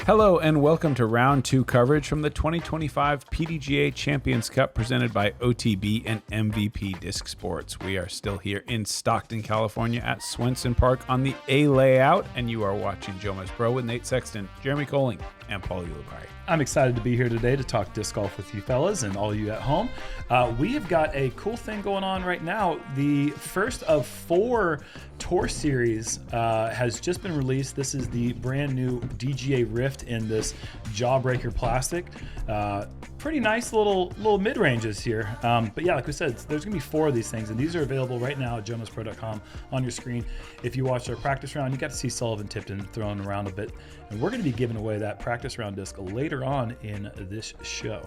Hello and welcome to round 2 coverage from the 2025 PDGA Champions Cup presented by OTB and MVP Disc Sports. We are still here in Stockton, California at Swenson Park on the A layout, and you are watching JomezPro with Nate Sexton, Jeremy Koling, and Paul Ulibarri. I'm excited to be here today to talk disc golf with you fellas and all you at home. We have got a cool thing going on right now. The first of 4 tour series has just been released. This is the brand new DGA Rift in this jawbreaker plastic. Pretty nice little mid-ranges here. But yeah, like we said, there's gonna be 4 of these things, and these are available right now at JomezPro.com on your screen. If you watched our practice round, you got to see Sullivan Tipton thrown around a bit. And we're gonna be giving away that practice round disc later on in this show.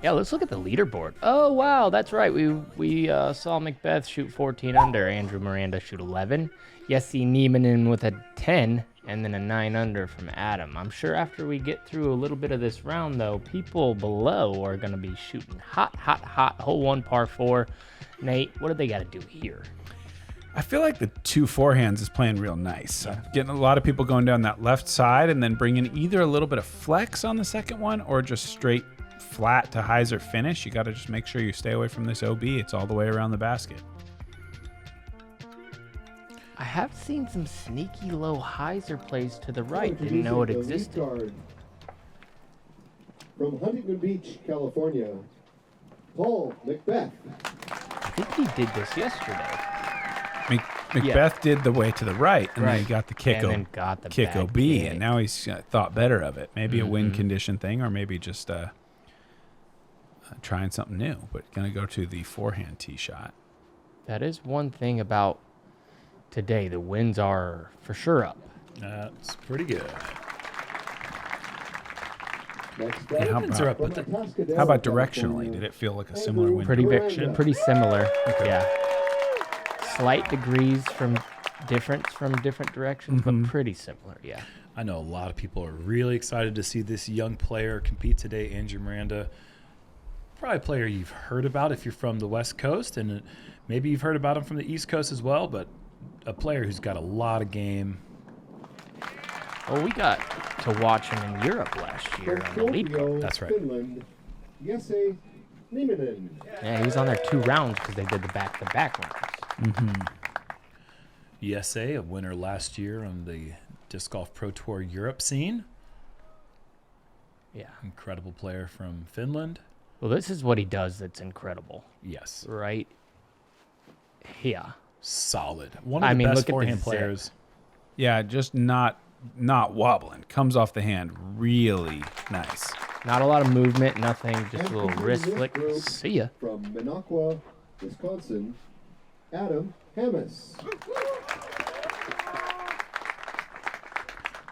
Yeah, let's look at the leaderboard. Oh, wow, that's right. We saw McBeth shoot 14 under, Andrew Miranda shoot 11. Jesse Nieminen with a 10, and then a 9 under from Adam. I'm sure after we get through a little bit of this round, though, people below are going to be shooting hot. Hole 1, par 4. Nate, what do they got to do here? I feel like the 2 forehands is playing real nice. Getting a lot of people going down that left side and then bringing either a little bit of flex on the second one or just straight flat to hyzer finish. You got to just make sure you stay away from this OB. It's all the way around the basket. I have seen some sneaky low hyzer plays to the right. Didn't know it existed. From Huntington Beach, California, Paul McBeth. I think he did this yesterday. McBeth did the way to the right, and then he got the kick, and then got the kick back OB, kick. and now he's thought better of it. Maybe a win condition thing, or maybe just trying something new. But going to go to the forehand tee shot. That is one thing about today. The winds are for sure up. That's pretty good. Hey, how about directionally? Did it feel like a similar wind direction? Pretty similar. Okay. Yeah. Slight degrees from different directions, but pretty similar. Yeah. I know a lot of people are really excited to see this young player compete today, Andrew Miranda. Probably a player you've heard about if you're from the West Coast, and maybe you've heard about him from the East Coast as well, but a player who's got a lot of game. Well, we got to watch him in Europe last year on the lead card. That's right. Finland, Jesse Nieminen. Yeah, he was on there 2 rounds because they did the back-to-back rounds. ESA, a winner last year on the Disc Golf Pro Tour Europe scene. Yeah. Incredible player from Finland. Well, this is what he does that's incredible. Yes. Right here. Solid. One of the best forehand players. Yeah, just not wobbling. Comes off the hand really nice. Not a lot of movement, nothing, just a little wrist flick. See ya. From Minocqua, Wisconsin, Adam Jomez.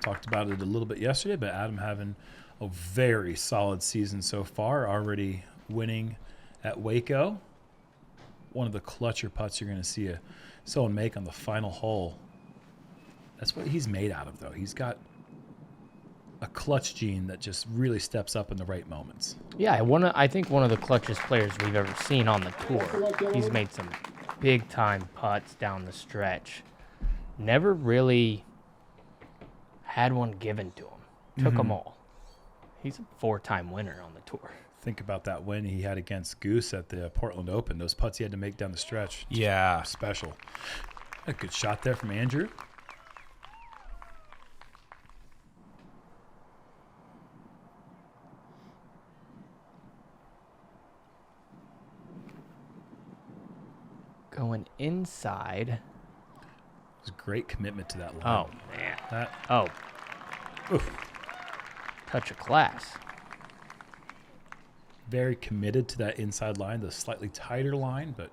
Talked about it a little bit yesterday, but Adam having a very solid season so far, already winning at Waco. One of the clutcher putts you're going to see someone make on the final hole. That's what he's made out of, though. He's got a clutch gene that just really steps up in the right moments. Yeah, I think one of the clutchest players we've ever seen on the tour. He's made some big-time putts down the stretch. Never really had one given to him. Took them all. He's a 4-time winner on the tour. Think about that win he had against Goose at the Portland Open. Those putts he had to make down the stretch. Yeah. Special. A good shot there from Andrew. Going inside. It was a great commitment to that line. Oh, man. Oof. Touch of class. Very committed to that inside line, the slightly tighter line, but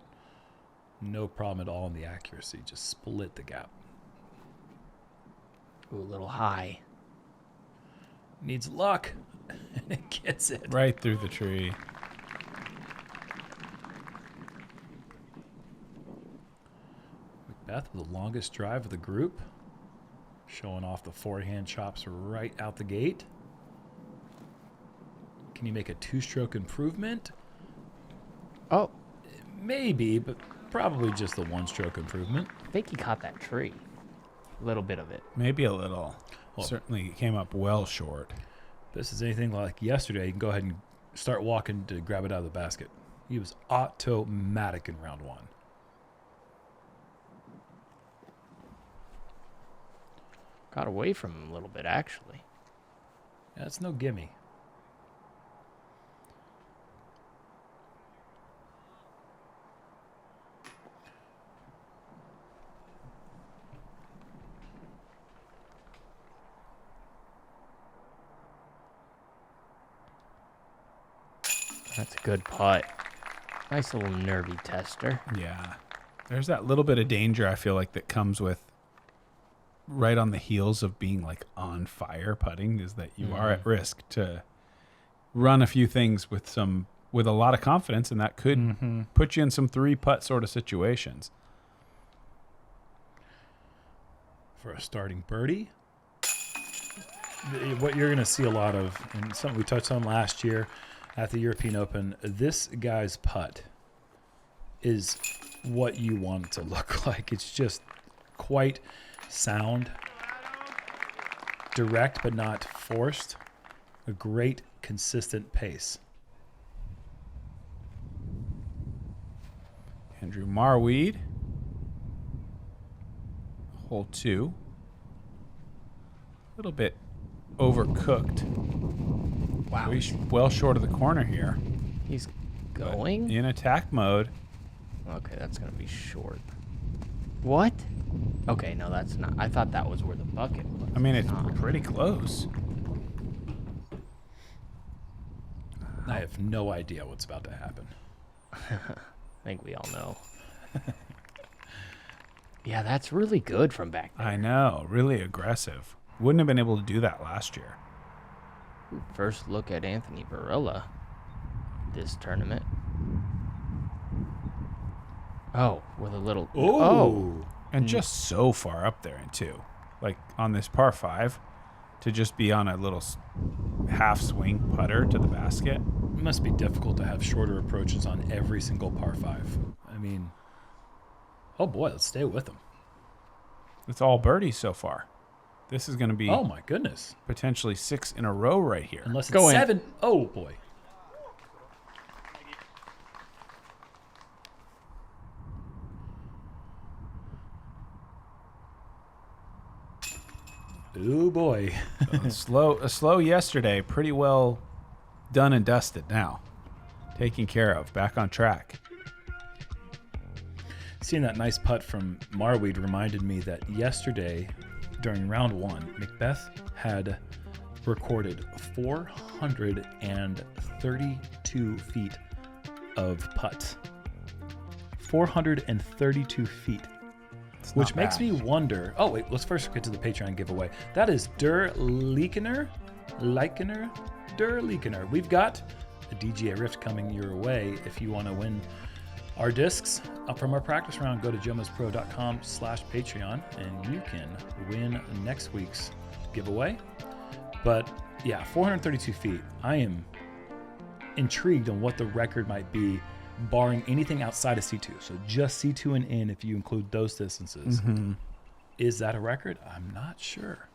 no problem at all in the accuracy. Just split the gap. Ooh, a little high. Needs luck. And it gets it. Right through the tree. McBeth with the longest drive of the group. Showing off the forehand chops right out the gate. Can you make a 2-stroke improvement? Oh. Maybe, but probably just the 1-stroke improvement. I think he caught that tree. A little bit of it. Maybe a little. Well, certainly came up well short. if this is anything like yesterday, you can go ahead and start walking to grab it out of the basket. He was automatic in round 1. Got away from him a little bit, actually. Yeah, it's no gimme. That's a good putt. Nice little nervy tester. Yeah. There's that little bit of danger I feel like that comes with right on the heels of being like on fire putting, is that you are at risk to run a few things with a lot of confidence, and that could put you in some 3-putt sort of situations. For a starting birdie, what you're going to see a lot of, and something we touched on last year at the European Open, this guy's putt is what you want it to look like. It's just quite sound, direct but not forced, a great consistent pace. Andrew Marweed, hole 2. A little bit overcooked. Wow. Well short of the corner here. He's but going? in attack mode. Okay, that's going to be short. What? Okay, no, that's not. I thought that was where the bucket was. I mean, it's not. pretty close. I have no idea what's about to happen. I think we all know. Yeah, that's really good from back there. I know. Really aggressive. Wouldn't have been able to do that last year. First look at Anthony Barilla this tournament. Oh, with a little... Oh! And just so far up there, too. Like, on this par 5, to just be on a little half swing putter to the basket. It must be difficult to have shorter approaches on every single par 5. I mean, oh boy, let's stay with him. It's all birdies so far. This is going to be Oh my goodness. potentially 6 in a row right here. Unless it's Go in. 7. Oh boy. Oh boy. A slow yesterday, pretty well done and dusted now. Taken care of, back on track. Seeing that nice putt from Marweed reminded me that yesterday, during round 1, McBeth had recorded 432 feet of putts. 432 feet. Which makes me wonder. Oh, wait, let's first get to the Patreon giveaway. That is Der Leakener. We've got a DGA Rift coming your way. If you want to win our discs from our practice round, go to JomezPro.com/Patreon and you can win next week's giveaway. But yeah, 432 feet. I am intrigued on what the record might be, barring anything outside of C2. So just C2 and in, if you include those distances. Is that a record? I'm not sure.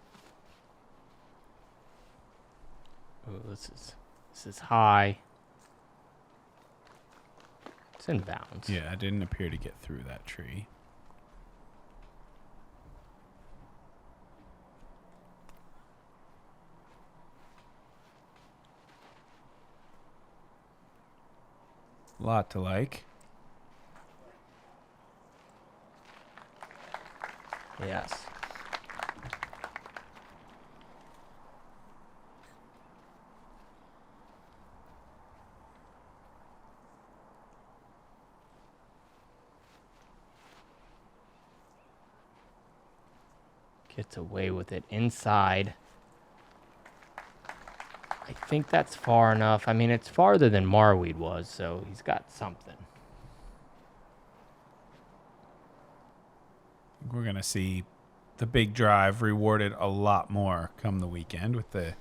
Oh, this is high. It's in bounds. Yeah, it didn't appear to get through that tree. Lot to like. Yes. Gets away with it inside. I think that's far enough. I mean, it's farther than Marweed was, so he's got something. We're going to see the big drive rewarded a lot more come the weekend with the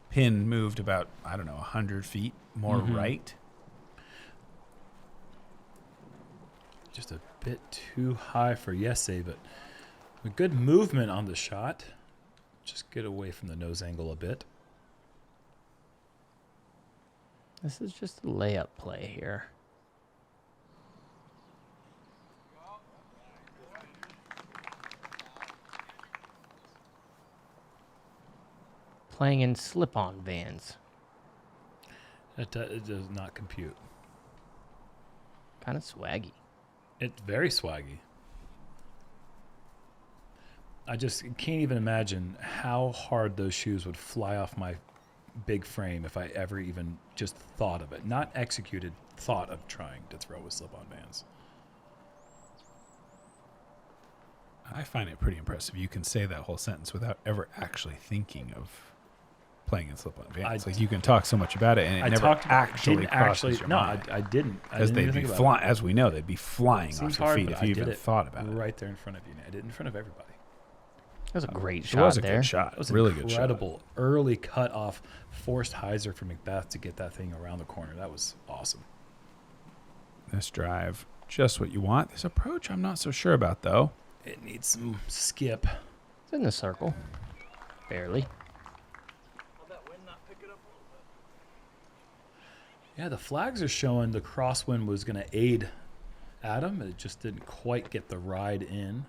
pin moved about, 100 feet more right. Just a bit too high for Yesay, but a good movement on the shot. Just get away from the nose angle a bit. This is just a layup play here. Playing in slip-on Vans. It does not compute. Kind of swaggy. It's very swaggy. I just can't even imagine how hard those shoes would fly off my big frame if I ever even just thought of it. Not executed, thought of trying to throw with slip-on Vans. I find it pretty impressive. You can say that whole sentence without ever actually thinking of playing in slip-on Vans. Like you can talk so much about it, and it never actually crosses your mind. I didn't. Because they'd be flying, as we know, they'd be flying off your feet if you even thought about it. Right there in front of you. I did it in front of everybody. That was a great It shot was a there. good shot. It was really incredible. good shot. Early cut off, forced hyzer for McBeth to get that thing around the corner. That was awesome. This drive, just what you want. This approach, I'm not so sure about, though. It needs some skip. It's in the circle. Barely. Yeah, the flags are showing the crosswind was going to aid Adam. It just didn't quite get the ride in.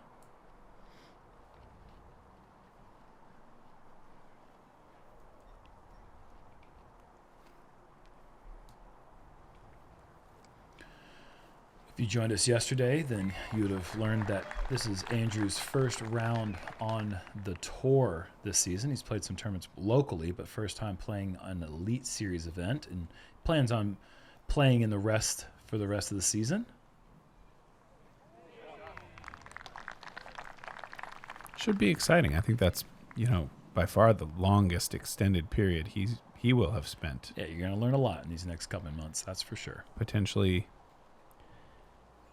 If you joined us yesterday, then you would have learned that this is Andrew's first round on the tour this season. He's played some tournaments locally, but first time playing an Elite Series event, and plans on playing in the rest for the rest of the season. Should be exciting. I think that's, by far the longest extended period he will have spent. Yeah, you're going to learn a lot in these next couple of months, that's for sure. Potentially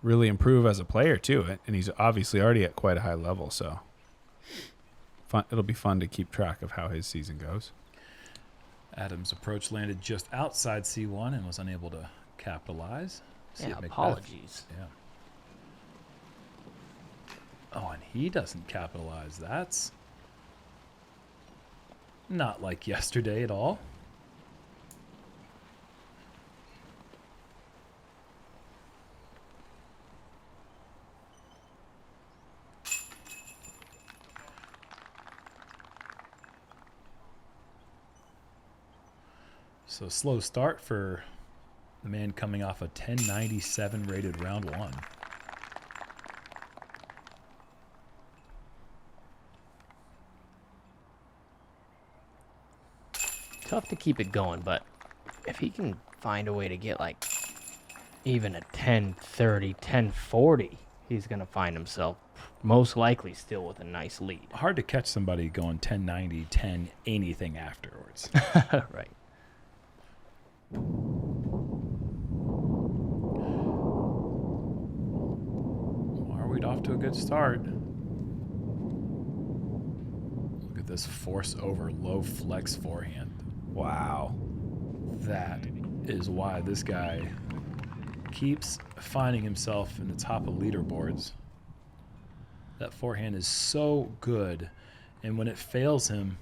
really improve as a player too, and he's obviously already at quite a high level, so it'll be fun to keep track of how his season goes. Adam's approach landed just outside C1 and was unable to capitalize. Yeah, apologies. Yeah. Oh, and he doesn't capitalize. That's not like yesterday at all. So slow start for the man coming off a 1097 rated round one. Tough to keep it going, but if he can find a way to get like even a 1030, 1040, he's going to find himself most likely still with a nice lead. Hard to catch somebody going 1090, 10 anything afterwards. Right. Marweed off to a good start. Look at this force over low flex forehand. Wow. That is why this guy keeps finding himself in the top of leaderboards. That forehand is so good, and when it fails him,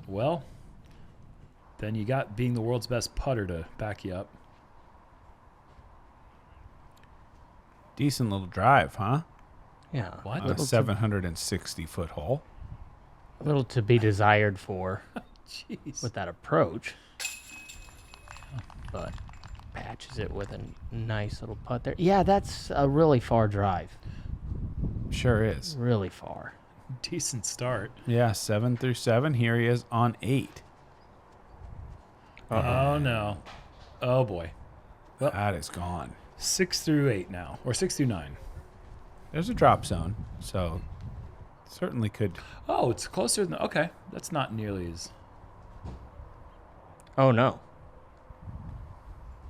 well, then you got being the world's best putter to back you up. Decent little drive, huh? Yeah. What? On a 760-foot hole. A little to be desired for Jeez. with that approach. But patches it with a nice little putt there. Yeah, that's a really far drive. Sure is. Really far. Decent start. Yeah, 7 through 7. Here he is on 8. Oh, no. Oh, boy. Well, That is gone. 6 through 8 now, or 6 through 9. There's a drop zone, so certainly could. Oh, it's closer than... Okay, that's not nearly as... Oh, no.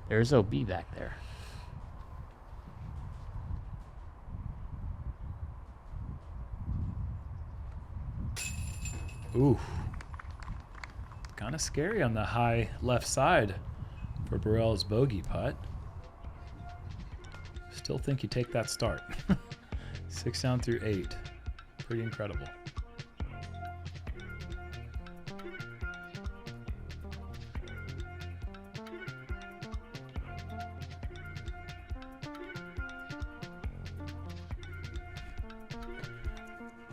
There's OB back there. Ooh. Kind of scary on the high left side for Burrell's bogey putt. Still think you take that start. 6 down through 8. Pretty incredible.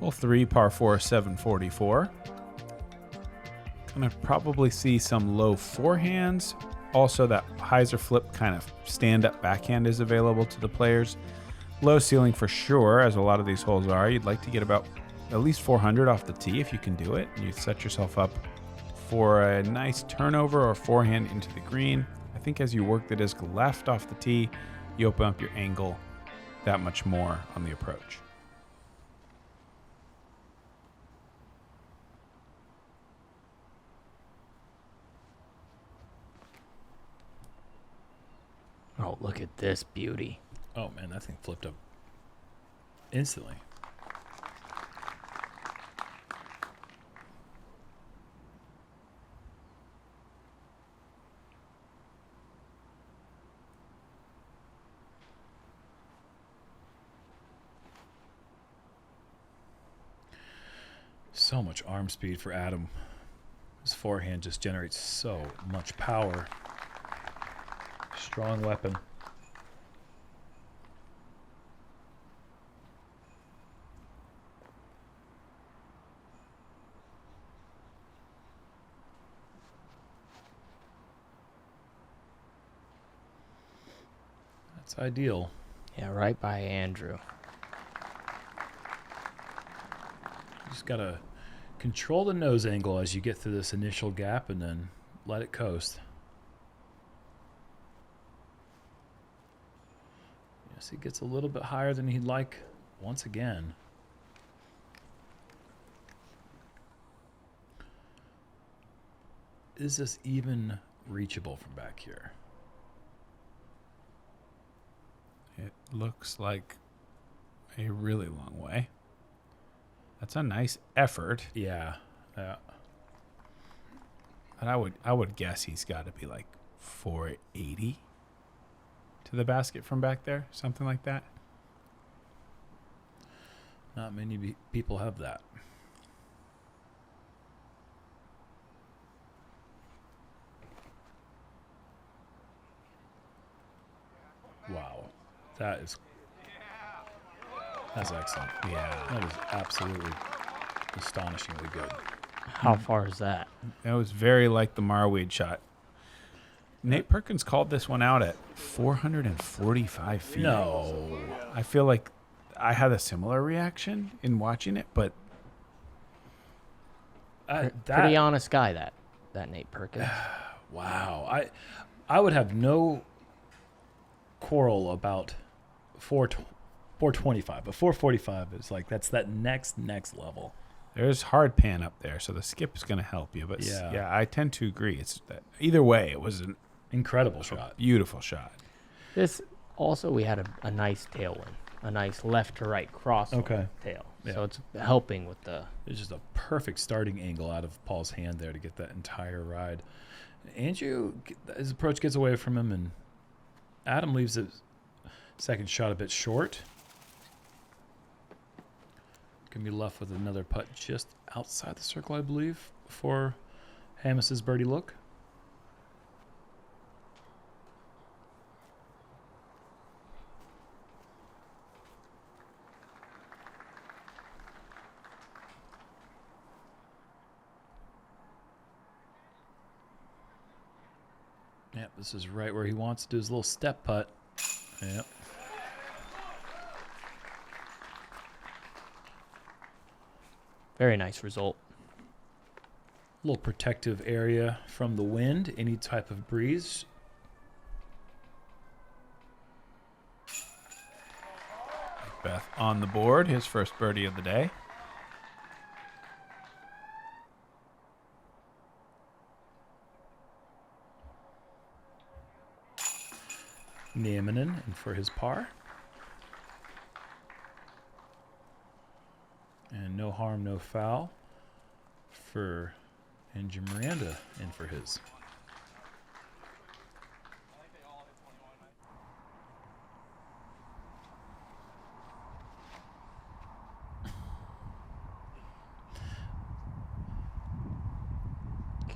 Hole 3, par 4, 744. Gonna probably see some low forehands. Also, that hyzer flip kind of stand-up backhand is available to the players. Low ceiling for sure, as a lot of these holes are. You'd like to get about at least 400 off the tee if you can do it. And you set yourself up for a nice turnover or forehand into the green. I think as you work the disc left off the tee, you open up your angle that much more on the approach. Oh, look at this beauty. Oh, man, that thing flipped up instantly. So much arm speed for Adam. His forehand just generates so much power. Strong weapon. That's ideal. Yeah, right by Andrew. You just gotta control the nose angle as you get through this initial gap and then let it coast. Yes, he gets a little bit higher than he'd like once again. Is this even reachable from back here? It looks like a really long way. That's a nice effort. Yeah. Yeah. But I would guess he's got to be like 480 to the basket from back there, something like that. Not many people have that. Wow. That's excellent. Yeah. That is absolutely astonishingly good. How far is that? That was very like the Marweed shot. Nate Perkins called this one out at 445 feet. No. I feel like I had a similar reaction in watching it, but Pretty honest guy, that Nate Perkins. Wow. I would have no quarrel about 425, but 445 is like that's that next level. there's hard pan up there, so the skip is going to help you. But yeah, I tend to agree. It's either way, it was an Incredible shot. beautiful shot. This also, we had a nice tailwind, a nice left to right cross tail. Yeah. So it's helping with the. It's just a perfect starting angle out of Paul's hand there to get that entire ride. Andrew, his approach gets away from him, and Adam leaves his second shot a bit short. Gonna be left with another putt just outside the circle, I believe, for Hamas's birdie look. Yep, this is right where he wants to do his little step putt. Yep. Very nice result. Little protective area from the wind, any type of breeze. McBeth on the board, his first birdie of the day. Nieminen in for his par. And no harm, no foul for Andrew Miranda in for his.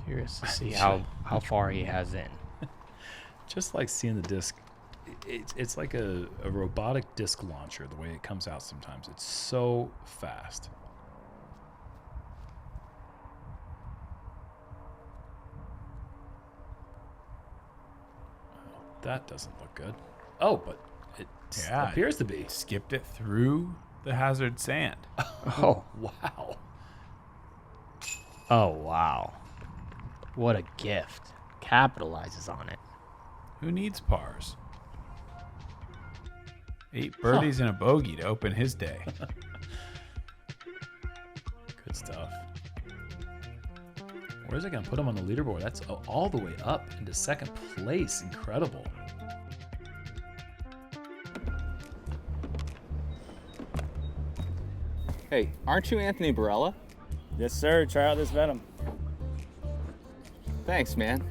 Curious to see how far he has in. Just like seeing the disc, it's like a robotic disc launcher, the way it comes out sometimes. It's so fast. That doesn't look good. Oh, but it Yeah, appears to be. Skipped it through the hazard sand. Oh. Wow. Oh, wow. What a gift. Capitalizes on it. Who needs pars? 8 birdies and a bogey to open his day. Good stuff. Where's it going to put him on the leaderboard? That's all the way up into second place. Incredible. Hey, aren't you Anthony Barella? Yes, sir. Try out this Venom. Thanks, man.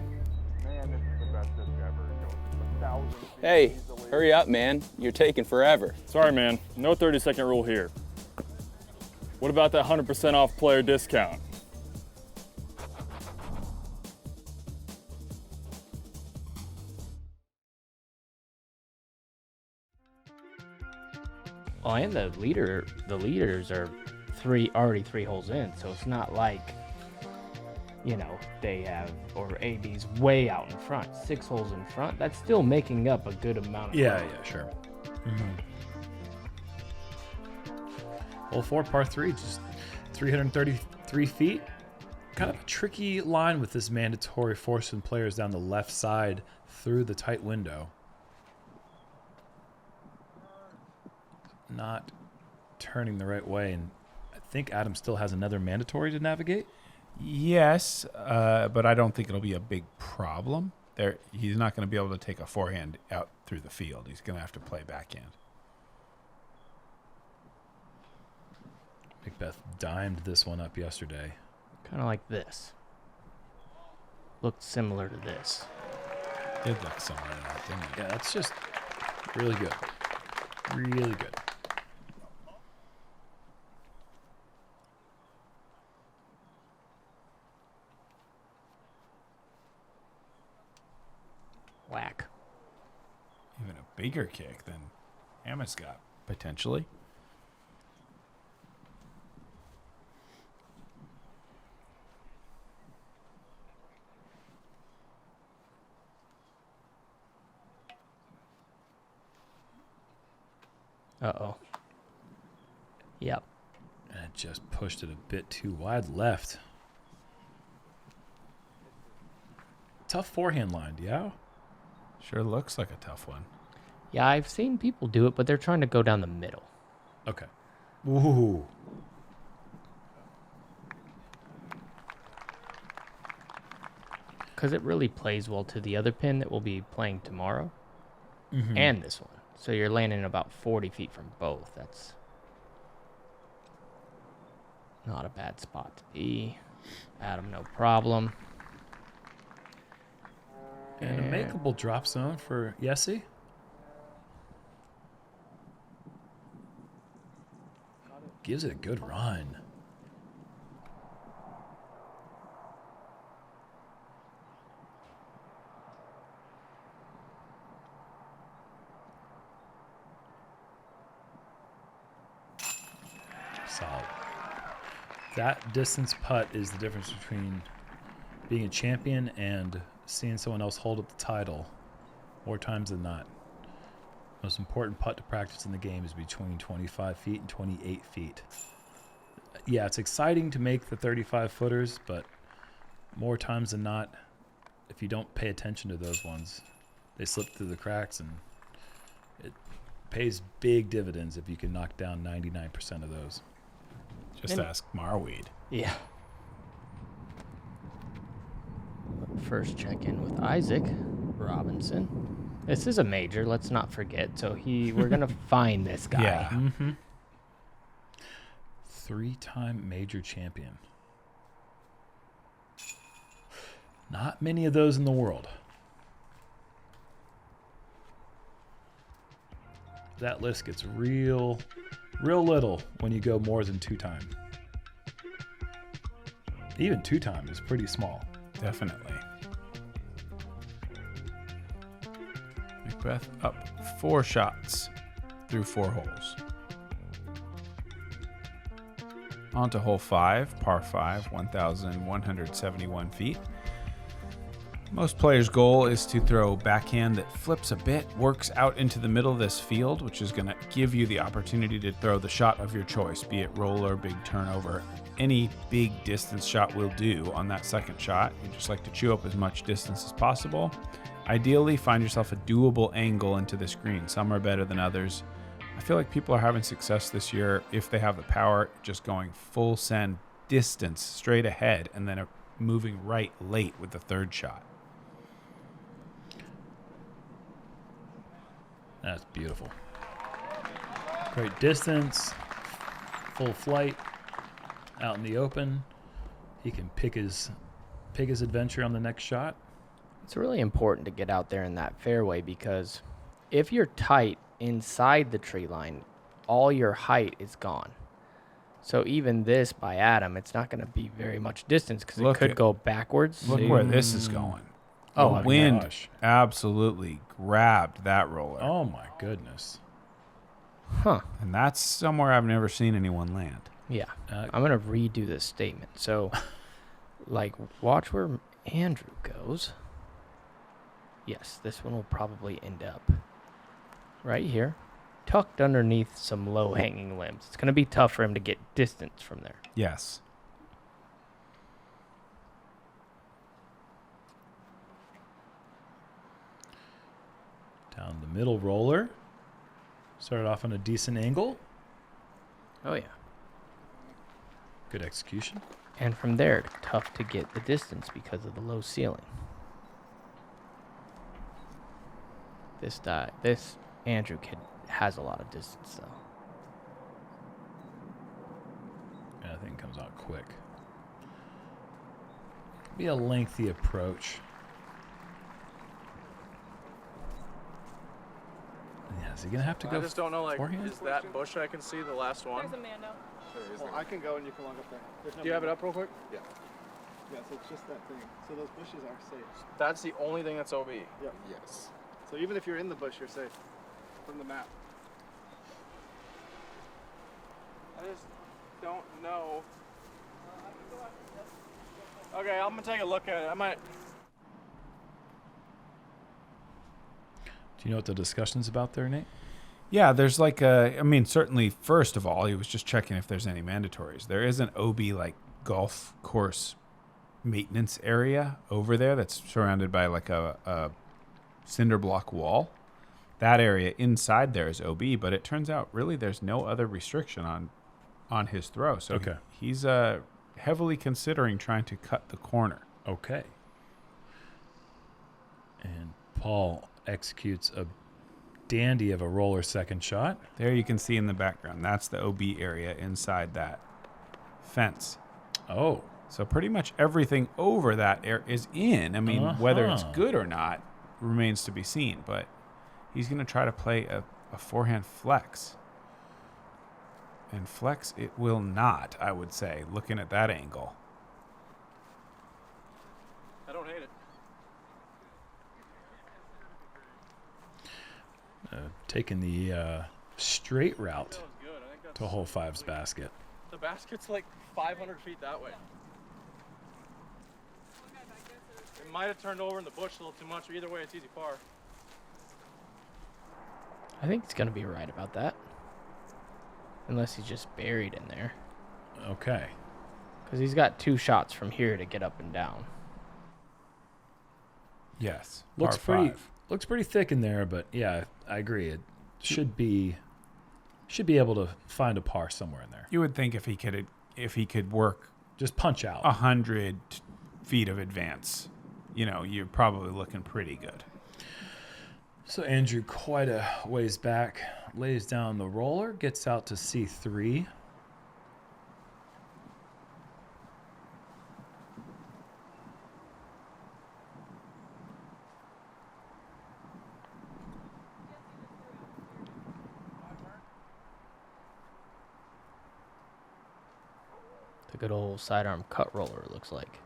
Hey, hurry up, man. You're taking forever. Sorry, man. No 30-second rule here. What about that 100% off player discount? Oh, and the leaders are already three holes in, so it's not like, you know, they have, or AB's way out in front, 6 holes in front. That's still making up a good amount of Yeah, ground. yeah, sure. Hole 4, par 3, just 333 feet. Kind of a tricky line with this mandatory forcing players down the left side through the tight window. Not turning the right way, and I think Adam still has another mandatory to navigate. Yes, but I don't think it'll be a big problem. He's not going to be able to take a forehand out through the field. He's going to have to play backhand. McBeth dimed this one up yesterday. Kind of like this. Looked similar to this. Did look similar to that, didn't it? Yeah, that's just really good. Really good. Whack. Even a bigger kick than Jomez got, potentially. Uh-oh. Yep. And it just pushed it a bit too wide left. Tough forehand line, yeah? Sure looks like a tough one. Yeah, I've seen people do it, but they're trying to go down the middle. Okay. Ooh. Because it really plays well to the other pin that we'll be playing tomorrow. And this one. So you're landing about 40 feet from both. That's not a bad spot to be. Adam, no problem. And a makeable drop zone for Yessi. Gives it a good run. Solid. That distance putt is the difference between being a champion and seeing someone else hold up the title more times than not. Most important putt to practice in the game is between 25 feet and 28 feet. Yeah, it's exciting to make the 35 footers, but more times than not, if you don't pay attention to those ones, they slip through the cracks, and it pays big dividends if you can knock down 99% of those. Just ask Marweed. Yeah. First check in with Isaac Robinson. This is a major, let's not forget. So we're gonna find this guy. Yeah. Mm-hmm. 3-time major champion. Not many of those in the world. That list gets real little when you go more than 2-time. Even 2-time is pretty small. Definitely. McBeth up 4 shots through 4 holes. On to hole 5, par 5, 1,171 feet. Most players' goal is to throw backhand that flips a bit, works out into the middle of this field, which is going to give you the opportunity to throw the shot of your choice, be it roller, big turnover. Any big distance shot will do on that second shot. You just like to chew up as much distance as possible. Ideally, find yourself a doable angle into this green. Some are better than others. I feel like people are having success this year if they have the power, just going full send distance straight ahead and then moving right late with the third shot. That's beautiful. Great distance, full flight, out in the open. He can pick his adventure on the next shot. It's really important to get out there in that fairway because if you're tight inside the tree line, all your height is gone. So even this by Adam, it's not going to be very much distance because it could go backwards. Look where this is going. Oh, The my wind gosh. absolutely grabbed that roller. Oh my goodness. Huh. And that's somewhere I've never seen anyone land. Yeah. I'm going to redo this statement. So, like, watch where Andrew goes. Yes, this one will probably end up right here, tucked underneath some low-hanging limbs. It's going to be tough for him to get distance from there. Yes. Down the middle roller. Started off on a decent angle. Oh, yeah. Good execution. And from there, tough to get the distance because of the low ceiling. This Andrew kid has a lot of distance, though. And I think it comes out quick. Be a lengthy approach. Yeah, is he gonna have to go? I just don't know, like, forehand? is that bush I can see the last one? There's Amanda. Well, I can go and you can log up there. Do you have it up real quick? Yeah. Yeah, so it's just that thing. So those bushes are safe. That's the only thing that's OB. Yep. Yes. So even if you're in the bush, you're safe from the map. I just don't know. Okay, I'm gonna take a look at it. I might. Do you know what the discussion's about there, Nate? Yeah, there's like certainly, first of all, he was just checking if there's any mandatories. There is an OB, like, golf course maintenance area over there that's surrounded by, like, a cinder block wall. That area inside there is OB, but it turns out really there's no other restriction on his throw. So Okay. he's heavily considering trying to cut the corner. Okay. And Paul executes a dandy of a roller second shot. There you can see in the background, that's the OB area inside that fence. Oh. So pretty much everything over that is in. I mean, whether it's good or not remains to be seen, but he's going to try to play a forehand flex. And flex it will not, I would say, looking at that angle. I don't hate it. Taking the straight route That was good. I think that's, to hole 5's basket. the basket's like 500 feet that way. It might have turned over in the bush a little too much, but either way, it's easy par. I think it's going to be right about that. Unless he's just buried in there. Okay. Because he's got 2 shots from here to get up and down. Yes. Looks par pretty five. looks pretty thick in there, but yeah, I agree. It should be able to find a par somewhere in there. You would think if he could work Just punch out. 100 feet of advance, you're probably looking pretty good. So Andrew, quite a ways back, lays down the roller, gets out to C3. The good old sidearm cut roller, it looks like.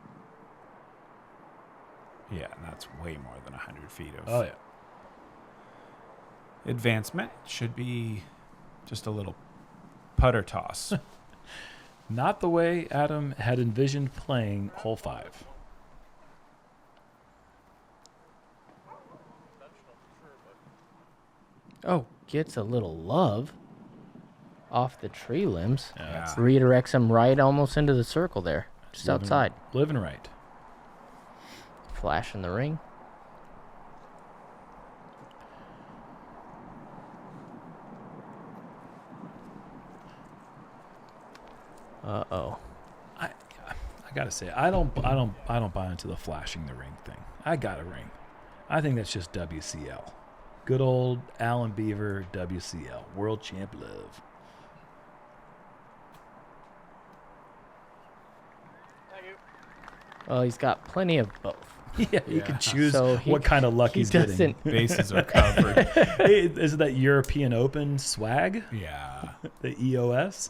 Yeah, and that's way more than 100 feet of Oh, yeah. advancement. Should be just a little putter toss. Not the way Adam had envisioned playing hole 5. Oh, gets a little love off the tree limbs. Yeah. Redirects him right almost into the circle there, just outside. Living right. Flash in the ring. Uh-oh. I gotta say, I don't buy into the flashing the ring thing. I got a ring. I think that's just WCL. Good old Alan Beaver, WCL, World Champ Love. Well, he's got plenty of both. Yeah, he can choose So what kind of luck he's getting. doesn't- Bases are covered. Hey, is it that European Open swag? Yeah. The EOS?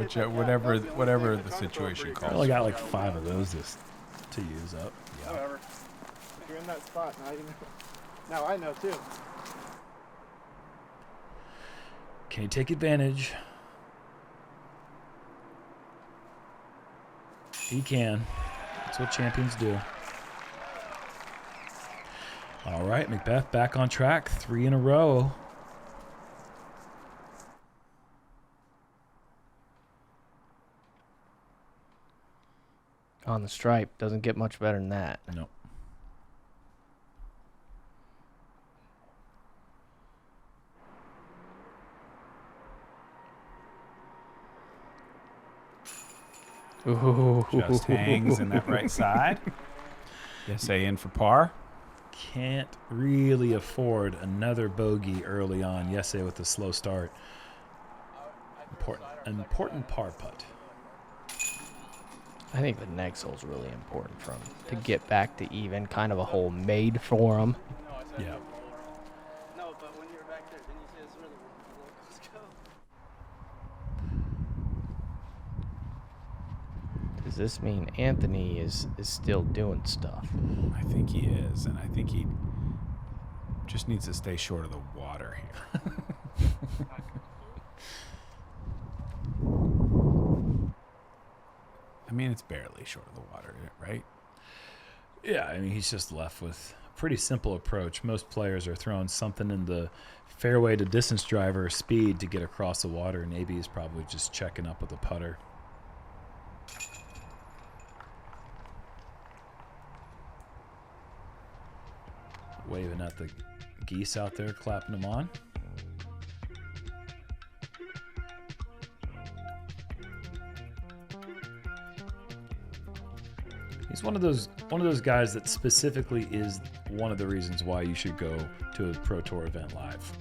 Whatever the situation I calls. only got like 5 of those to use up. Whatever. If you're in that spot, now you know. Now I know too. Can he take advantage? He can. That's what champions do. All right, McBeth back on track. 3 in a row. On the stripe. Doesn't get much better than that. No. Ooh. Just hangs in that right side. Yes, in for par. Can't really afford another bogey early on. Yesay with a slow start. Important par putt. I think the next hole's really important for him to get back to even. Kind of a hole made for him. Yeah. No, but when you were back there, didn't you say this is where the locals go? Does this mean Anthony is still doing stuff? I think he is, and I think he just needs to stay short of the water here. I mean, it's barely short of the water, right? Yeah, I mean, he's just left with a pretty simple approach. Most players are throwing something in the fairway to distance driver speed to get across the water, and AB is probably just checking up with a putter. Waving at the geese out there, clapping them on. He's one of those guys that specifically is one of the reasons why you should go to a Pro Tour event live.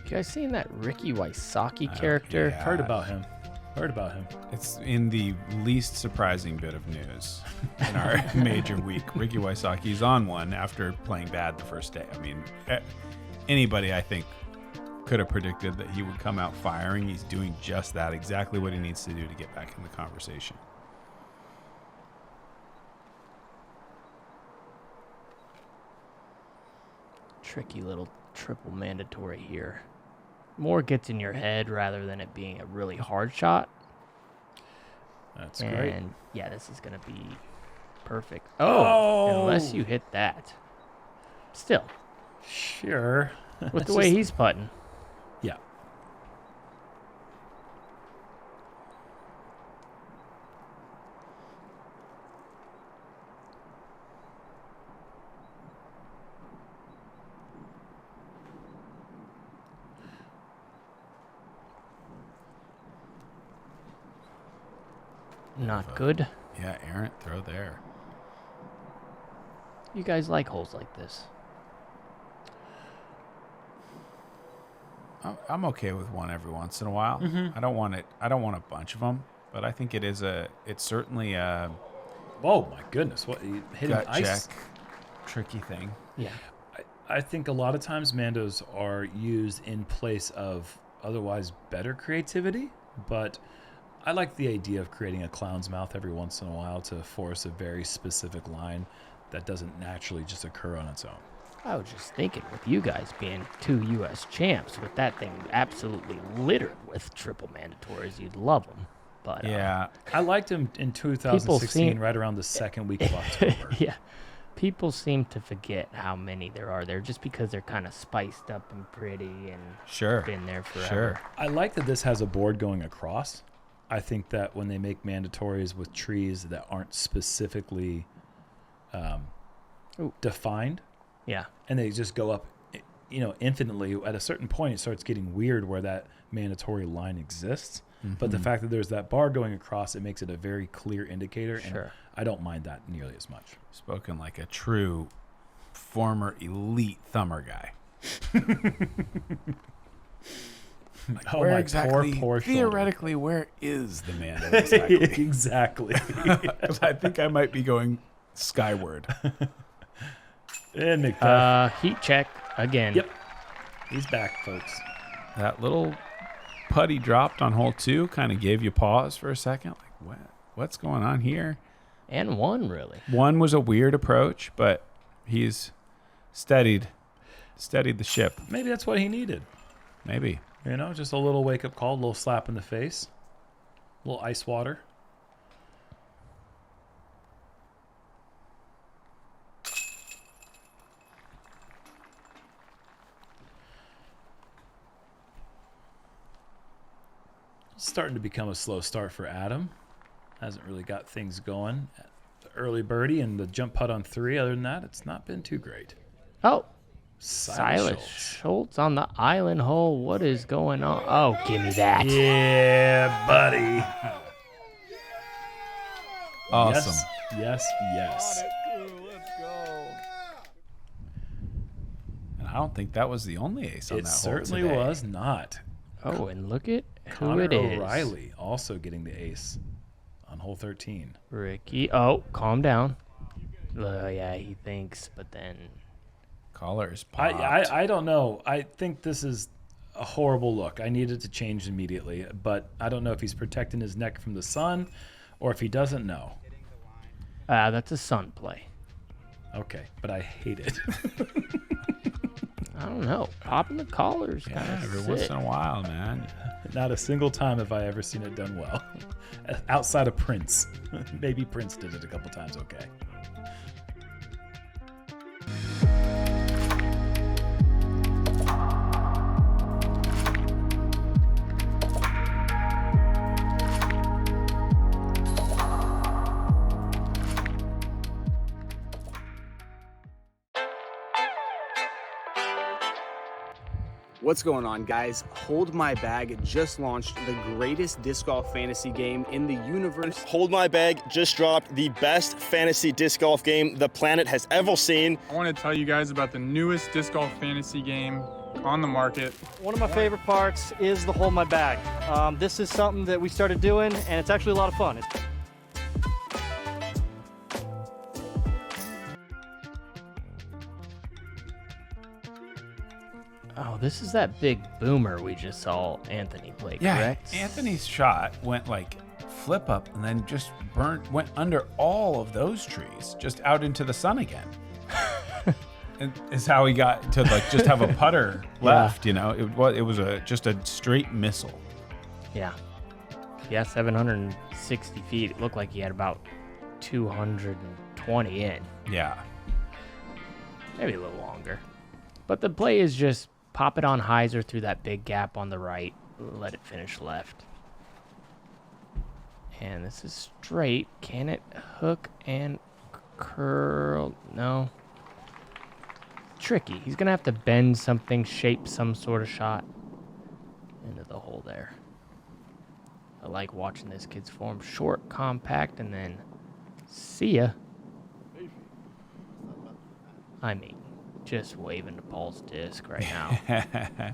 You guys seen that Ricky Wysocki character? yeah. Heard about him. It's in the least surprising bit of news in our major week. Ricky Wysocki's on one after playing bad the first day. I mean, anybody, I think, could have predicted that he would come out firing. He's doing just that, exactly what he needs to do to get back in the conversation. Tricky little triple mandatory here. More gets in your head rather than it being a really hard shot. That's great. And yeah, this is going to be perfect. Oh, unless you hit that. Still, Sure. with the way he's putting. Yeah. Not good. Yeah, errant throw there. You guys like holes like this. I'm okay with one every once in a while. I don't want a bunch of them, but I think it's certainly a Oh my goodness! What he hitting gut ice? check, tricky thing. Yeah. I think a lot of times Mandos are used in place of otherwise better creativity, but I like the idea of creating a clown's mouth every once in a while to force a very specific line that doesn't naturally just occur on its own. I was just thinking, with you guys being 2 U.S. champs, with that thing absolutely littered with triple mandatories, you'd love them. But Yeah, I liked him in 2016, seem- right around the second week of October. yeah, People seem to forget how many there are there just because they're kind of spiced up and pretty and Sure. been there forever. Sure. I like that this has a board going across. I think that when they make mandatories with trees that aren't specifically defined, Yeah. and they just go up, infinitely, at a certain point it starts getting weird where that mandatory line exists. But the fact that there's that bar going across, it makes it a very clear indicator. Sure. And I don't mind that nearly as much. Spoken like a true former elite thumber guy. Oh, Where my exactly, poor theoretically, where is the man exactly? Exactly. Because I think I might be going skyward. And McBeth. Heat check again. Yep. He's back, folks. That little putt he dropped on hole 2 kind of gave you pause for a second. Like, what's going on here? And one, really. 1 was a weird approach, but he's steadied the ship. Maybe that's what he needed. Maybe. Just a little wake-up call, a little slap in the face, a little ice water. Starting to become a slow start for Adam. Hasn't really got things going. The early birdie and the jump putt on 3. Other than that, it's not been too great. Oh, Silas Schultz on the island hole. What is going on? Oh, give me that. Yeah, buddy. Awesome. Yes. Let's go. And I don't think that was the only ace on It that hole certainly today. was not. Oh, and look at who Connor it is. O'Reilly also getting the ace on hole 13. Ricky. Oh, calm down. Oh, yeah, he thinks, but then... Collars popped. I don't know. I think this is a horrible look. I needed to change immediately, but I don't know if he's protecting his neck from the sun or if he doesn't know. That's a sun play. Okay, but I hate it. I don't know. Popping the collars. Yeah, every once in a while, man. Not a single time have I ever seen it done well. Outside of Prince. Maybe Prince did it a couple times okay. What's going on, guys? Hold My Bag just launched the greatest disc golf fantasy game in the universe. Hold My Bag just dropped the best fantasy disc golf game the planet has ever seen. I want to tell you guys about the newest disc golf fantasy game on the market. One of my favorite parts is the Hold My Bag. This is something that we started doing, and it's actually a lot of fun. Oh, this is that big boomer we just saw Anthony play, Yeah, correct? Anthony's shot went like flip up and then just went under all of those trees, just out into the sun again. And is how he got to like just have a putter left. It was just a straight missile. Yeah. Yeah, 760 feet. It looked like he had about 220 in. Yeah. Maybe a little longer. But the play is just pop it on hyzer through that big gap on the right. Let it finish left. And this is straight. Can it hook and curl? No. Tricky. He's going to have to bend something, shape some sort of shot into the hole there. I like watching this kid's form. Short, compact, and then see ya. I mean, just waving to Paul's disc right now.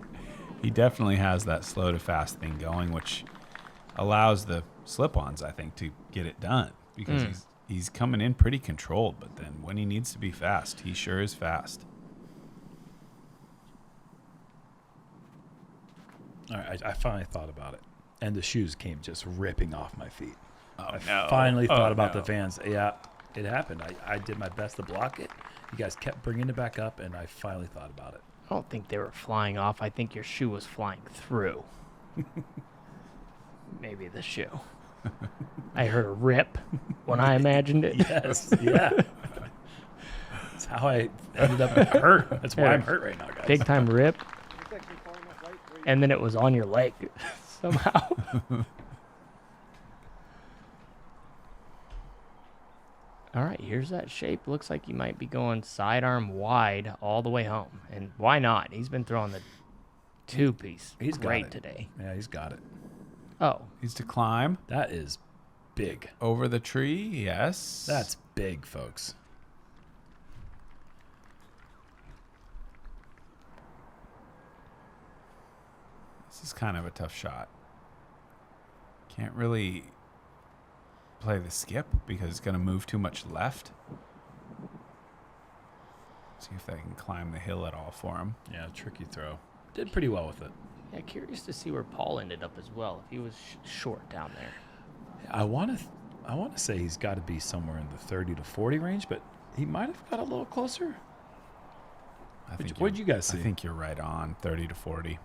He definitely has that slow to fast thing going, which allows the slip-ons, I think, to get it done because he's coming in pretty controlled, but then when he needs to be fast, he sure is fast. All right, I finally thought about it, and the shoes came just ripping off my feet. I no. finally thought about no. the fans. Yeah, it happened. I did my best to block it. You guys kept bringing it back up, and I finally thought about it. I don't think they were flying off. I think your shoe was flying through. Maybe the shoe. I heard a rip when I imagined it. Yes, yeah. That's how I ended up hurt. That's why I'm hurt right now, guys. Big time rip. And then it was on your leg somehow. All right, here's that shape. Looks like he might be going sidearm wide all the way home. And why not? He's been throwing the two-piece. He's great got it today. Yeah, he's got it. Oh. Needs to climb. That is big. Over the tree, yes. That's big, folks. This is kind of a tough shot. Can't really play the skip because it's going to move too much left. See if they can climb the hill at all for him. Yeah, tricky throw. Did pretty well with it. Yeah, curious to see where Paul ended up as well. If he was short down there. I want to say he's got to be somewhere in the 30 to 40 range, but he might have got a little closer. What'd you guys see? I think you're right on 30 to 40.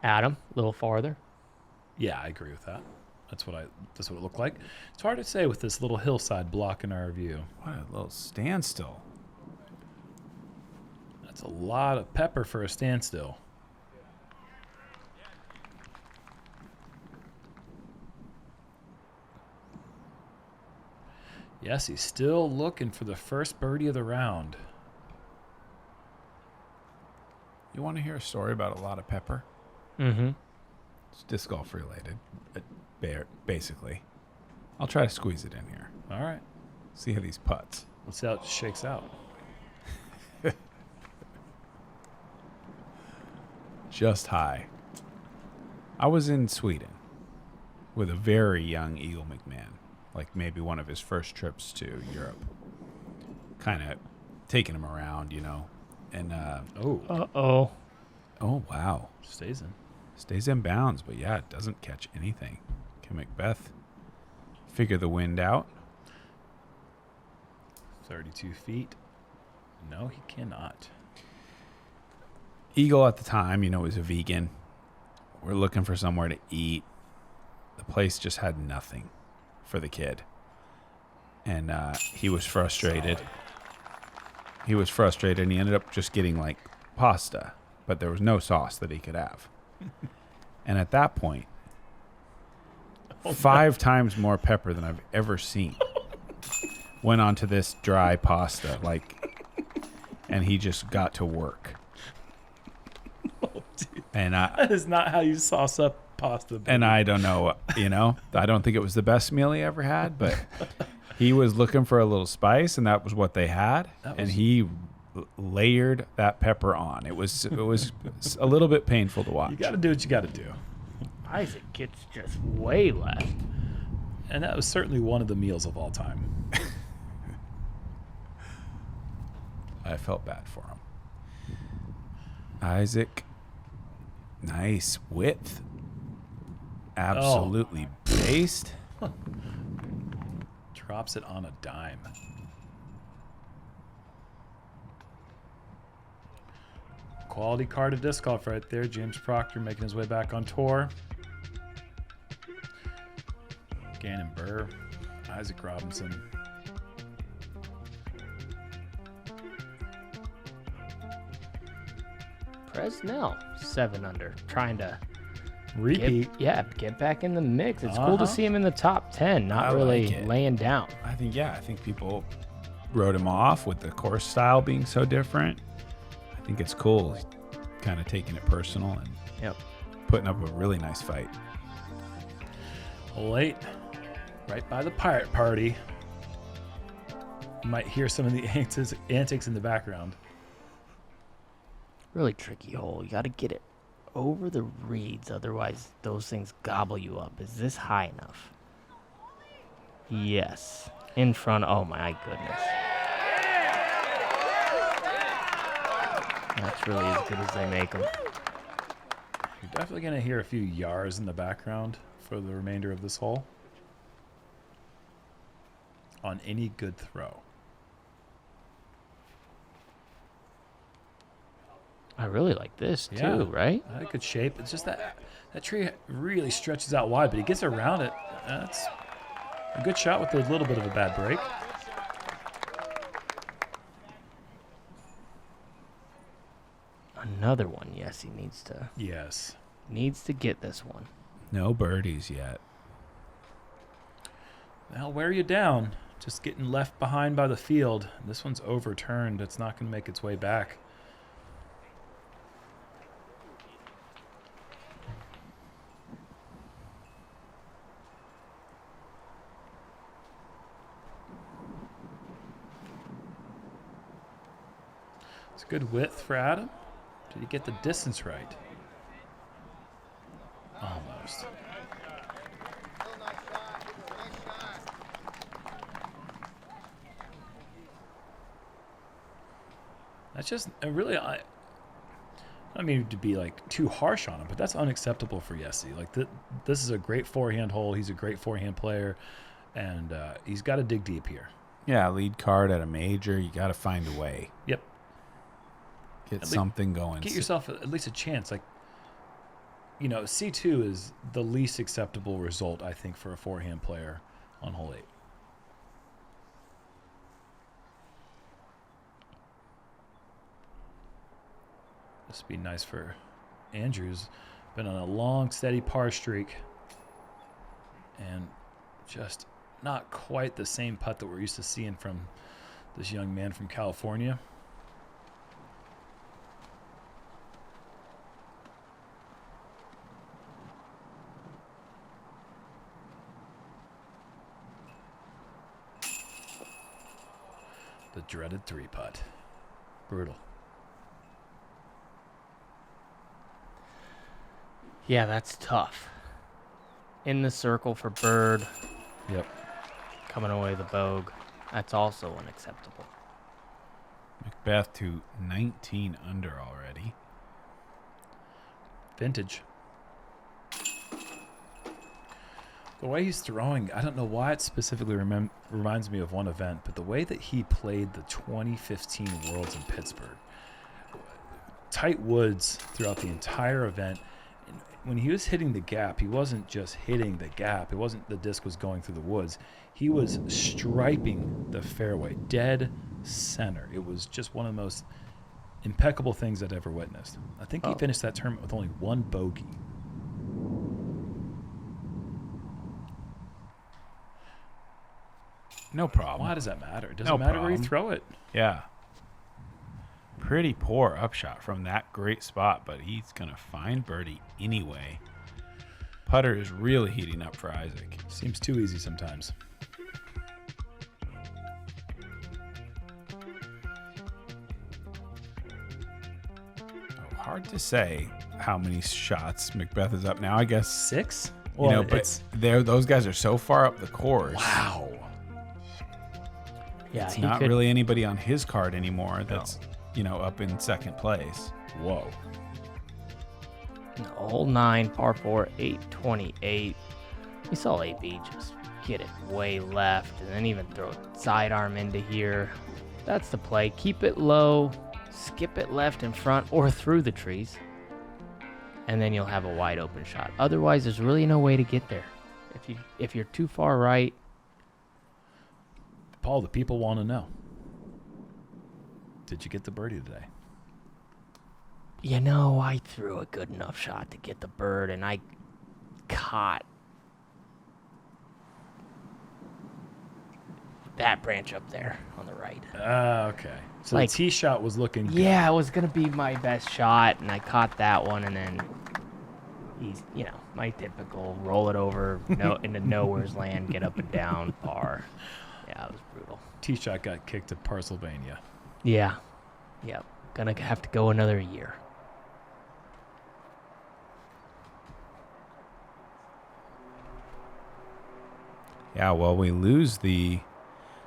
Adam, a little farther. Yeah, I agree with that. That's what it looked like. It's hard to say with this little hillside blocking our view. What a little standstill. That's a lot of pepper for a standstill. Yes, he's still looking for the first birdie of the round. You want to hear a story about a lot of pepper? Mm-hmm. It's disc golf related, basically. I'll try to squeeze it in here. All right. See how these putts. Let's see how it shakes out. Just high. I was in Sweden with a very young Eagle McMahon, like maybe one of his first trips to Europe. Kind of taking him around, you know. And Uh-oh. oh, wow. Stays in. Stays in bounds, but yeah, it doesn't catch anything. Can McBeth figure the wind out? 32 feet. No, he cannot. Eagle at the time, you know, was a vegan. We're looking for somewhere to eat. The place just had nothing for the kid. And he was frustrated. He was frustrated, and he ended up just getting, like, pasta. But there was no sauce that he could have. And at that point, 5 times more pepper than I've ever seen went onto this dry pasta, like, and he just got to work. Oh, dude. And that is not how you sauce up pasta. Baby. And I don't know, you know, I don't think it was the best meal he ever had, but he was looking for a little spice, and that was what they had. And he layered that pepper on. It was a little bit painful to watch. You got to do what you got to do. Isaac gets just way left. And that was certainly one of the meals of all time. I felt bad for him. Isaac, nice width. Absolutely based. Drops it on a dime. Quality card of disc golf right there. James Proctor making his way back on tour. Gannon Burr, Isaac Robinson. Presnell, 7 under, trying to repeat. Get back in the mix. It's cool to see him in the top 10, not really laying down. I think people wrote him off with the course style being so different. I think it's cool. He's kind of taking it personal and putting up a really nice fight. Late, right by the pirate party. You might hear some of the antics in the background. Really tricky hole. You got to get it over the reeds, otherwise those things gobble you up. Is this high enough? Yes. In front. Oh my goodness. That's really as good as they make them. You're definitely going to hear a few yars in the background for the remainder of this hole. On any good throw. I really like this too, right? Good shape. It's just that tree really stretches out wide, but he gets around it. That's a good shot with a little bit of a bad break. Another one. Yes, he needs to. Yes. Needs to get this one. No birdies yet. They'll wear you down. Just getting left behind by the field. This one's overturned. It's not going to make its way back. It's good width for Adam. Did he get the distance right? Almost. That's just really, I don't mean to be like too harsh on him, but that's unacceptable for Yessi. Like this is a great forehand hole. He's a great forehand player, and he's got to dig deep here. Yeah, lead card at a major. You got to find a way. Yep. Get something going. Get yourself at least a chance. Like, you know, C2 is the least acceptable result, I think, for a forehand player on hole 8. This would be nice for Andrews. Been on a long, steady par streak. And just not quite the same putt that we're used to seeing from this young man from California. The dreaded 3-putt. Brutal. Yeah, that's tough. In the circle for bird. Yep. Coming away the bogue. That's also unacceptable. McBeth to 19 under already. Vintage. The way he's throwing, I don't know why it specifically reminds me of one event, but the way that he played the 2015 Worlds in Pittsburgh. Tight woods throughout the entire event. And when he was hitting the gap, he wasn't just hitting the gap. It wasn't the disc was going through the woods. He was striping the fairway, dead center. It was just one of the most impeccable things I'd ever witnessed. I think he finished that tournament with only one bogey. No problem. Why does that matter? It doesn't matter where you throw it. Yeah. Pretty poor upshot from that great spot, but he's going to find birdie anyway. Putter is really heating up for Isaac. Seems too easy sometimes. Oh, hard to say how many shots McBeth is up now. I guess 6? You know, but those guys are so far up the course. Wow. Yeah, it's not really anybody on his card anymore that's, you know, up in second place. Whoa. Hole 9, par 4, 828. We saw AB just get it way left and then even throw a sidearm into here. That's the play. Keep it low, skip it left in front or through the trees, and then you'll have a wide open shot. Otherwise, there's really no way to get there. If you're too far right. Paul, the people want to know. Did you get the birdie today? You know, I threw a good enough shot to get the bird, and I caught that branch up there on the right. Okay. So like, the tee shot was looking good. Yeah, it was going to be my best shot, and I caught that one, and then he's, you know, my typical roll it over into nowhere's land, get up and down, par. Yeah, it was brutal. Tee shot got kicked to Pennsylvania. Yeah. Yep. Gonna have to go another year. Yeah, well, we lose the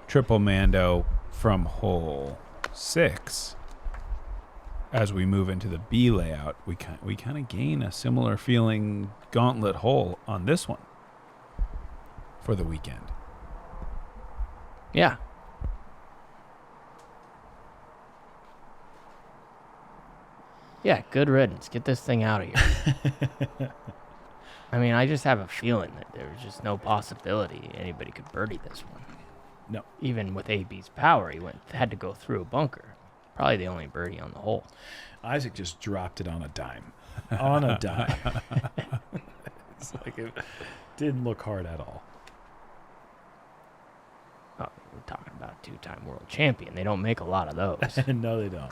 triple Mando from hole 6. As we move into the B layout, we kind of gain a similar feeling gauntlet hole on this one for the weekend. Yeah. Yeah, good riddance. Get this thing out of here. I mean, I just have a feeling that there's just no possibility anybody could birdie this one. No. Even with AB's power, he had to go through a bunker. Probably the only birdie on the hole. Isaac just dropped it on a dime. On a dime. It's like it didn't look hard at all. Oh, we're talking about two-time world champion. They don't make a lot of those. No, they don't.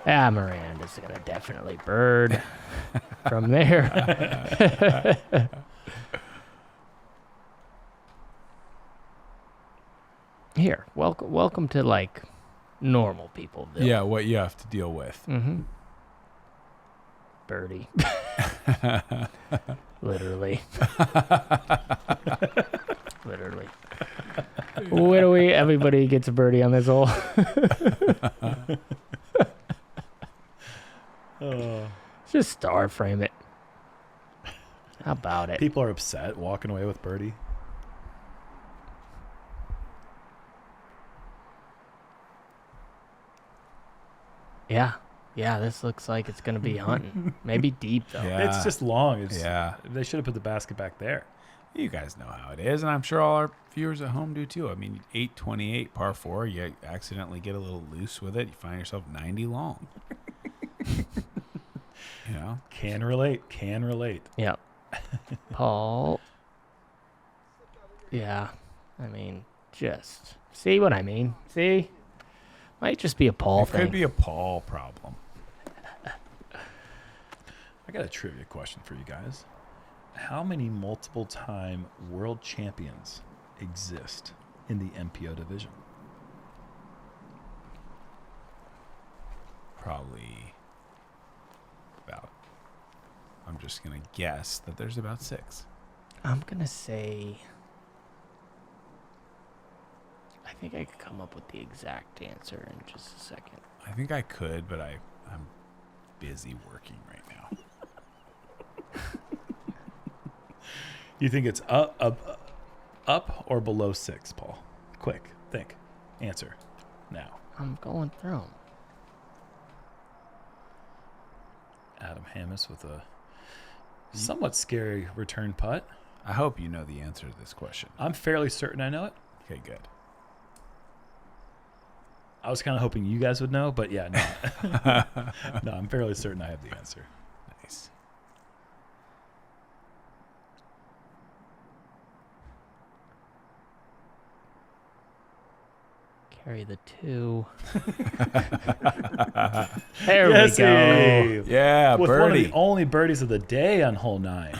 Miranda's going to definitely bird from there. Here, welcome to, like, normal people. Yeah, what you have to deal with. Mm-hmm. Birdie. Literally. Literally. What do we? Everybody gets a birdie on this hole. Just star frame it. How about it? People are upset walking away with birdie. Yeah, this looks like it's going to be hunting. Maybe deep, though. Yeah. It's just long. Yeah. They should have put the basket back there. You guys know how it is, and I'm sure all our viewers at home do too. I mean, 828 par 4, you accidentally get a little loose with it. You find yourself 90 long. You know? Can relate. Can relate. Yep. Paul. Yeah. I mean, just see what I mean? See? Might just be a Paul thing. It could be a Paul problem. I got a trivia question for you guys. How many multiple-time world champions exist in the MPO division? Probably about, I'm just going to guess that there's about 6. I'm going to say, I think I could come up with the exact answer in just a second. I think I could, but I'm busy working right now. You think it's up or below 6, Paul? Quick, think. Answer now. I'm going through them. Adam Hammis with a somewhat scary return putt. I hope you know the answer to this question. I'm fairly certain I know it. Okay, good. I was kind of hoping you guys would know, but yeah, no. No, I'm fairly certain I have the answer. Nice. Carry the 2. There we Yes, go. Yeah, With one of birdie. the only birdies of the day on hole 9.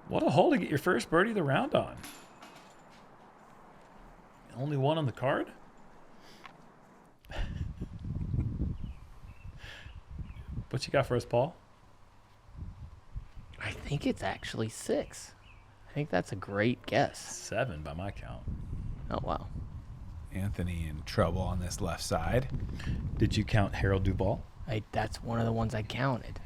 What a hole to get your first birdie of the round on. Only one on the card? What you got for us, Paul? I think it's actually 6. I think that's a great guess. 7 by my count. Oh, wow. Anthony in trouble on this left side. Did you count Harold Duval? That's one of the ones I counted.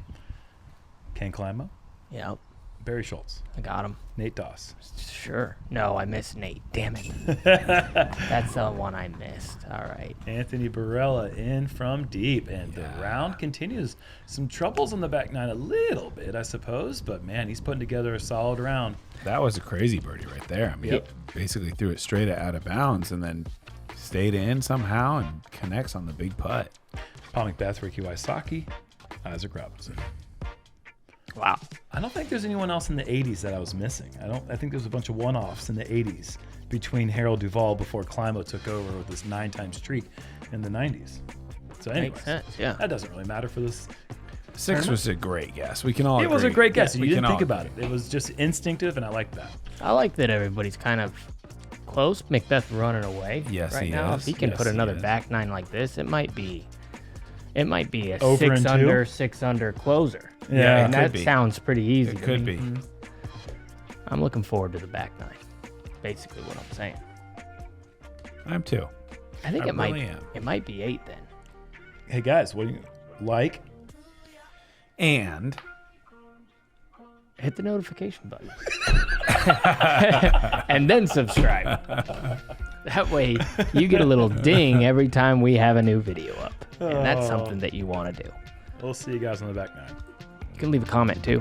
Ken Climo? Yep. Barry Schultz? I got him. Nate Doss? Sure. No, I missed Nate. Damn it. That's the one I missed. All right. Anthony Barella in from deep, and the round continues. Some troubles on the back 9 a little bit, I suppose, but man, he's putting together a solid round. That was a crazy birdie right there. I mean, basically threw it straight out of bounds and then stayed in somehow and connects on the big putt. Paul McBeth, Ricky Wysocki, Isaac Robinson. Wow. I don't think there's anyone else in the 80s that I was missing. I think there's a bunch of one-offs in the 80s between Harold Duval before Climo took over with this 9-time streak in the 90s. So anyways, Makes sense, yeah. That doesn't really matter for this. 6 was a great guess. We can all It was a agree. great guess. Yeah, You we didn't can think all about it. It was just instinctive, and I like that. I like that everybody's kind of close. McBeth running away Yes, right he now. is. If he can Yes, put he another is. back 9 like this, it might be a Over 6 and 2? under, 6 under closer. Yeah, and it could that be. sounds pretty easy. It to could me. be. I'm looking forward to the back 9. Basically, what I'm saying. I'm too. I think I it really am. might be 8 then. Hey, guys, what do you like? And Hit the notification button. And then subscribe. That way, you get a little ding every time we have a new video up. And that's something that you want to do. We'll see you guys on the back 9. You can leave a comment too.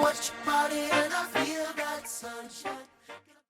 Watch your body and I feel